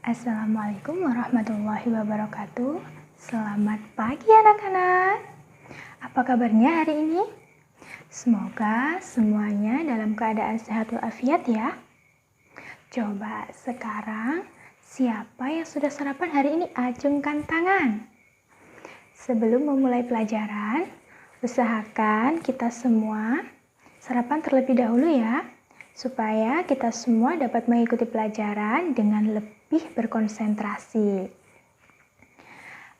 Assalamualaikum warahmatullahi wabarakatuh. Selamat pagi anak-anak. Apa kabarnya hari ini? Semoga semuanya dalam keadaan sehat walafiat ya. Coba sekarang siapa yang sudah sarapan hari ini? Acungkan tangan. Sebelum memulai pelajaran, usahakan kita semua sarapan terlebih dahulu ya, supaya kita semua dapat mengikuti pelajaran dengan lebih berkonsentrasi.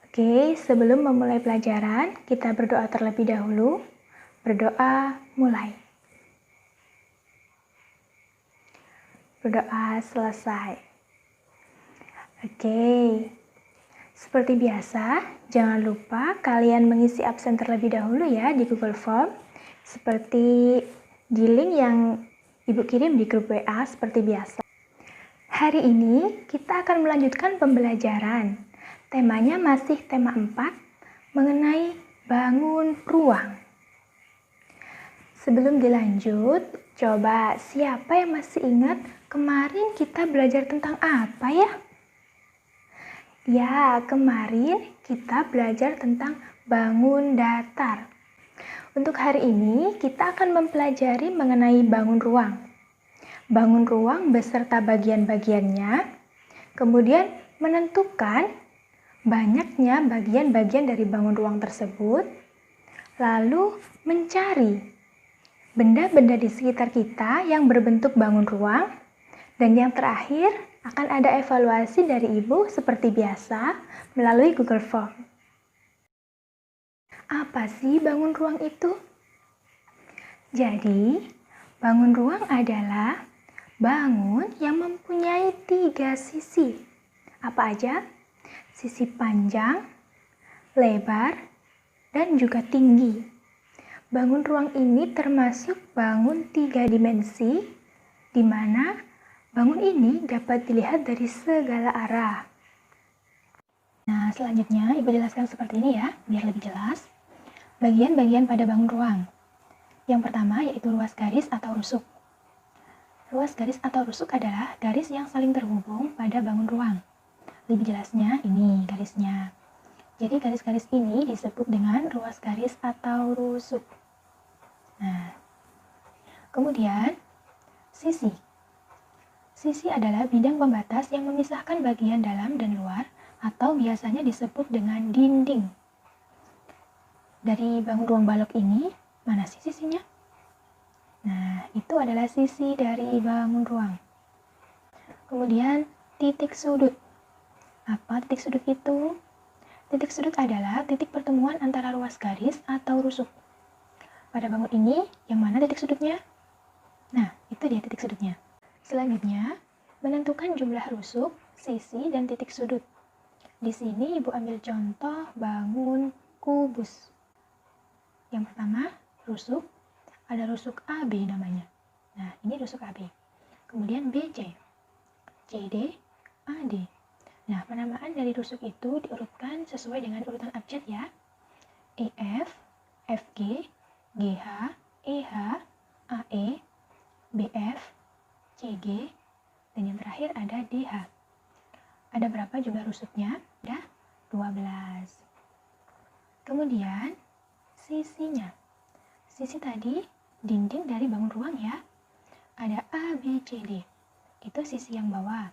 Oke, sebelum memulai pelajaran, kita berdoa terlebih dahulu. Berdoa mulai. Berdoa selesai. Oke, seperti biasa, jangan lupa kalian mengisi absen terlebih dahulu ya di Google Form. Seperti di link yang Ibu kirim di grup WA seperti biasa. Hari ini kita akan melanjutkan pembelajaran. Temanya masih tema 4 mengenai bangun ruang. Sebelum dilanjut, coba siapa yang masih ingat kemarin kita belajar tentang apa ya? Ya, kemarin kita belajar tentang bangun datar. Untuk hari ini, kita akan mempelajari mengenai bangun ruang. Bangun ruang beserta bagian-bagiannya, kemudian menentukan banyaknya bagian-bagian dari bangun ruang tersebut, lalu mencari benda-benda di sekitar kita yang berbentuk bangun ruang, dan yang terakhir akan ada evaluasi dari Ibu seperti biasa melalui Google Form. Apa sih bangun ruang itu? Jadi, bangun ruang adalah bangun yang mempunyai 3 sisi. Apa aja? Sisi panjang, lebar, dan juga tinggi. Bangun ruang ini termasuk bangun 3 dimensi, di mana bangun ini dapat dilihat dari segala arah. Nah, selanjutnya Ibu jelaskan seperti ini ya, biar lebih jelas. Bagian-bagian pada bangun ruang. Yang pertama yaitu ruas garis atau rusuk. Ruas garis atau rusuk adalah garis yang saling terhubung pada bangun ruang. Lebih jelasnya ini garisnya. Jadi garis-garis ini disebut dengan ruas garis atau rusuk. Nah, kemudian sisi. Sisi adalah bidang pembatas yang memisahkan bagian dalam dan luar atau biasanya disebut dengan dinding. Dari bangun ruang balok ini, mana sih sisinya? Nah, itu adalah sisi dari bangun ruang. Kemudian, titik sudut. Apa titik sudut itu? Titik sudut adalah titik pertemuan antara ruas garis atau rusuk. Pada bangun ini, yang mana titik sudutnya? Nah, itu dia titik sudutnya. Selanjutnya, menentukan jumlah rusuk, sisi, dan titik sudut. Di sini Ibu ambil contoh bangun kubus. Yang pertama, rusuk. Ada rusuk AB namanya. Nah, ini rusuk AB. Kemudian BC, CD, AD. Nah, penamaan dari rusuk itu diurutkan sesuai dengan urutan abjad ya. EF, FG, GH, EH, AE, BF, CG, dan yang terakhir ada DH. Ada berapa jumlah rusuknya? Ada 12. Kemudian, sisinya. Sisi tadi dinding dari bangun ruang ya. Ada A, B, C, D. Itu sisi yang bawah.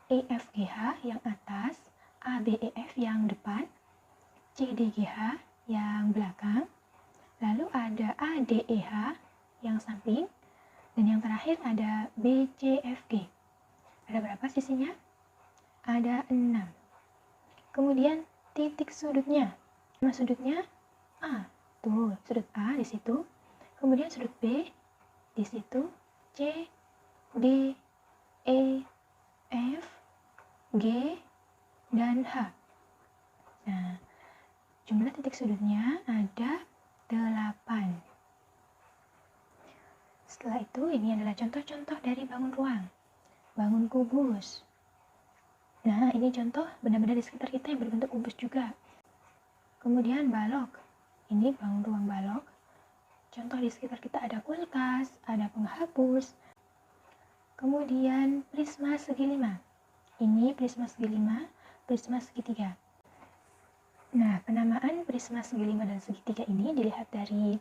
E, F, G, H yang atas, A, B, E, F yang depan, C, D, G, H yang belakang, lalu ada A, D, E, H yang samping, dan yang terakhir ada B, C, F, G. Ada berapa sisinya? Ada 6. Kemudian titik sudutnya. Nama sudutnya A. Tuh, sudut A di situ. Kemudian sudut B di situ. C, D, E, F, G, dan H. Nah, jumlah titik sudutnya ada 8. Setelah itu, ini adalah contoh-contoh dari bangun ruang. Bangun kubus. Nah, ini contoh benda-benda di sekitar kita yang berbentuk kubus juga. Kemudian balok. Ini bangun ruang balok. Contoh di sekitar kita ada kulkas, ada penghapus. Kemudian prisma segi 5. Ini prisma segi 5, prisma segitiga. Nah, penamaan prisma segi 5 dan segitiga ini dilihat dari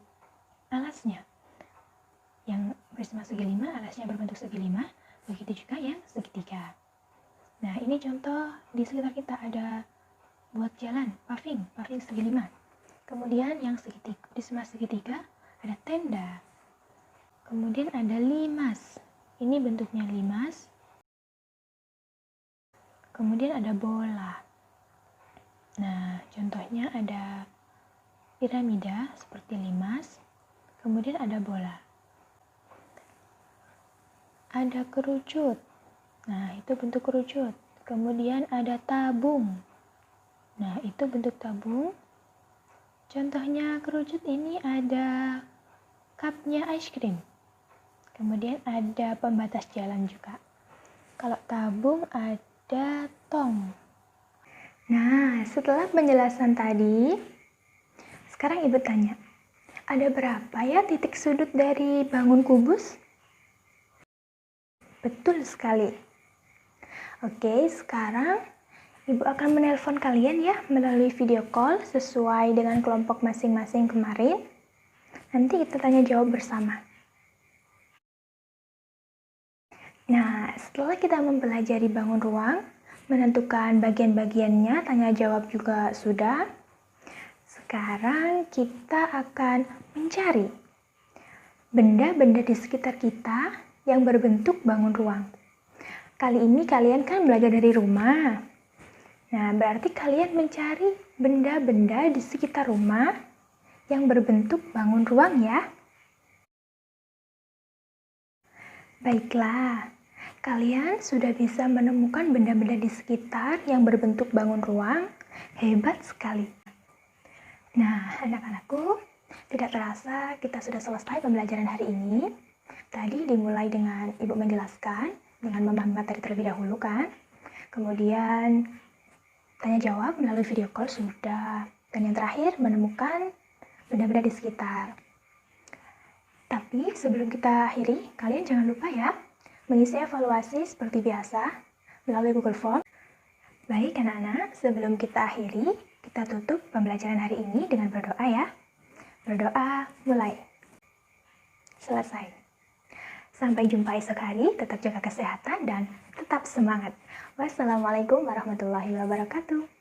alasnya. Yang prisma segi 5, alasnya berbentuk segi 5, begitu juga yang segitiga. Nah, ini contoh di sekitar kita ada buat jalan, paving segi 5. Kemudian yang segitiga, prisma segitiga ada tenda. Kemudian ada limas. Ini bentuknya limas. Kemudian ada bola. Nah, contohnya ada piramida seperti limas. Kemudian ada bola. Ada kerucut. Nah, itu bentuk kerucut. Kemudian ada tabung. Nah, itu bentuk tabung. Contohnya kerucut ini ada cupnya ice cream. Kemudian ada pembatas jalan juga. Kalau tabung ada tong. Nah, setelah penjelasan tadi, sekarang Ibu tanya, ada berapa ya titik sudut dari bangun kubus? Betul sekali. Oke, sekarang Ibu akan menelpon kalian ya melalui video call sesuai dengan kelompok masing-masing kemarin. Nanti kita tanya jawab bersama. Nah, setelah kita mempelajari bangun ruang, menentukan bagian-bagiannya, tanya jawab juga sudah. Sekarang kita akan mencari benda-benda di sekitar kita yang berbentuk bangun ruang. Kali ini kalian kan belajar dari rumah. Nah, berarti kalian mencari benda-benda di sekitar rumah yang berbentuk bangun ruang ya. Baiklah, kalian sudah bisa menemukan benda-benda di sekitar yang berbentuk bangun ruang. Hebat sekali. Nah, anak-anakku, tidak terasa kita sudah selesai pembelajaran hari ini. Tadi dimulai dengan Ibu menjelaskan, dengan memahami materi terlebih dahulu kan. Kemudian tanya jawab melalui video call sudah. Dan yang terakhir menemukan benda-benda di sekitar. Tapi sebelum kita akhiri, kalian jangan lupa ya mengisi evaluasi seperti biasa melalui Google Form. Baik anak-anak, sebelum kita akhiri, kita tutup pembelajaran hari ini dengan berdoa ya. Berdoa mulai. Selesai. Sampai jumpa esok hari, tetap jaga kesehatan dan tetap semangat. Wassalamualaikum warahmatullahi wabarakatuh.